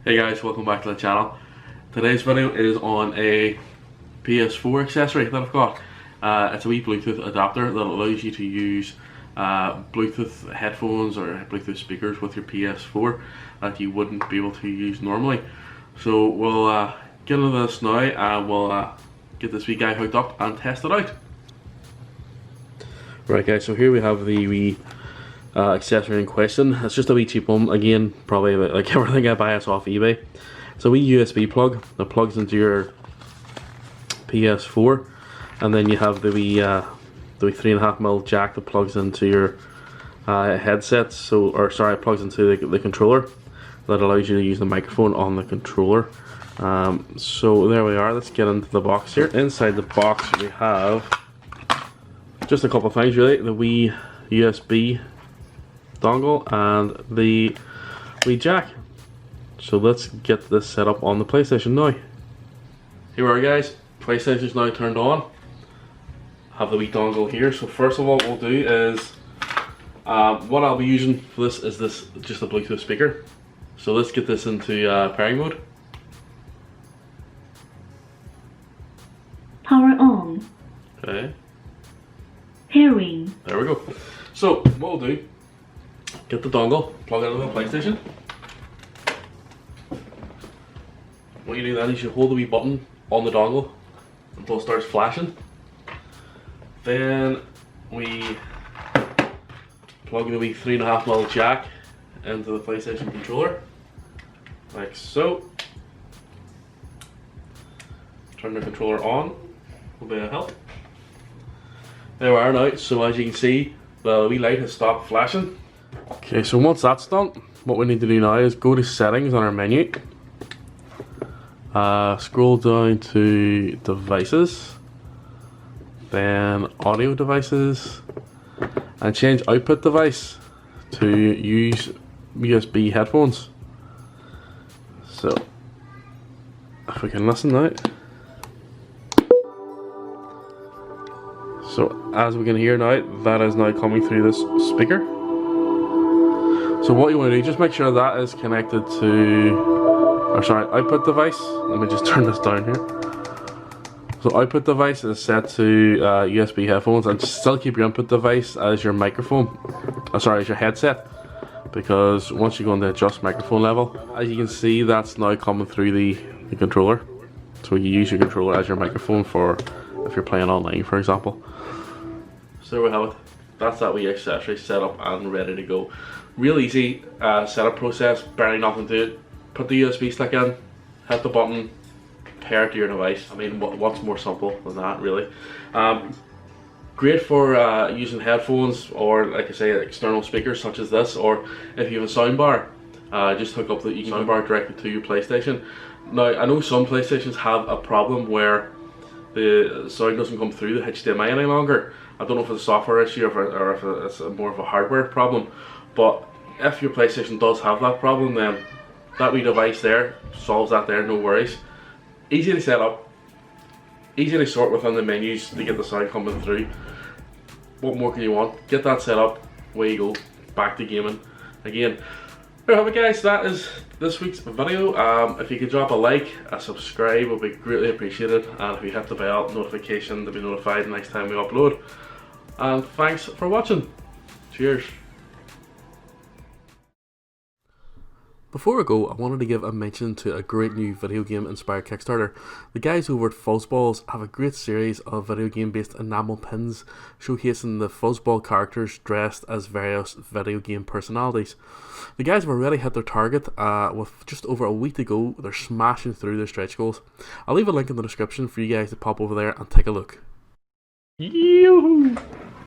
Hey guys, welcome back to the channel. Today's video is on a PS4 accessory that I've got. It's a wee Bluetooth adapter that allows you to use Bluetooth headphones or Bluetooth speakers with your PS4 that you wouldn't be able to use normally. So we'll get into this now and we'll get this wee guy hooked up and test it out. Right guys, so here we have the wee accessory in question. It's just a wee cheap one, again, probably like everything I buy is off eBay. It's a wee USB plug that plugs into your PS4, and then you have the wee 3.5mm jack that plugs into your headset. It plugs into the controller that allows you to use the microphone on the controller. So there we are. Let's get into the box here. Inside the box we have just a couple of things really: the wee USB dongle and the wee jack. So let's get this set up on the PlayStation now. Here we are guys, PlayStation's now turned on. Have the wee dongle here. So first of all, what we'll do is what I'll be using for this is just a Bluetooth speaker. So let's get this into pairing mode. Power on. Okay. Pairing. There we go. So what we'll do, get the dongle, plug it into the PlayStation. What you do then is you hold the wee button on the dongle until it starts flashing. Then we plug the wee 3.5mm jack into the PlayStation controller, like so. Turn the controller on, will be a help. There we are now, so as you can see, the wee light has stopped flashing. Okay, so once that's done, what we need to do now is go to settings on our menu. Scroll down to devices, then audio devices, and change output device to use USB headphones. So, if we can listen now. So as we can hear now, that is now coming through this speaker. So what you want to do, just make sure that is connected to, output device. Let me just turn this down here. So output device is set to USB headphones, and still keep your input device as your microphone, as your headset, because once you go into adjust microphone level, as you can see, that's now coming through the controller. So you use your controller as your microphone for if you're playing online, for example. So there we have it. That's that wee accessory set up and ready to go. Real easy setup process, barely nothing to it. Put the USB stick in, hit the button, pair it to your device. I mean, what's more simple than that, really? Great for using headphones or, like I say, external speakers such as this, or if you have a soundbar, just hook up the soundbar directly to your PlayStation. Now, I know some PlayStations have a problem where the sound doesn't come through the HDMI any longer. I don't know if it's a software issue or if it's more of a hardware problem, but if your PlayStation does have that problem, then that wee device there solves that there, no worries. Easy to set up, easy to sort within the menus to get the sound coming through. What more can you want? Get that set up, away you go, back to gaming again. There you have it guys, that is this week's video. If you could drop a like, a subscribe would be greatly appreciated, and if you hit the bell notification to be notified the next time we upload. And thanks for watching. Cheers. Before I go, I wanted to give a mention to a great new video game inspired Kickstarter. The guys over at Fuzzballs have a great series of video game based enamel pins showcasing the Fuzzball characters dressed as various video game personalities. The guys have already hit their target with just over a week to go. They're smashing through their stretch goals. I'll leave a link in the description for you guys to pop over there and take a look. Yoo-hoo!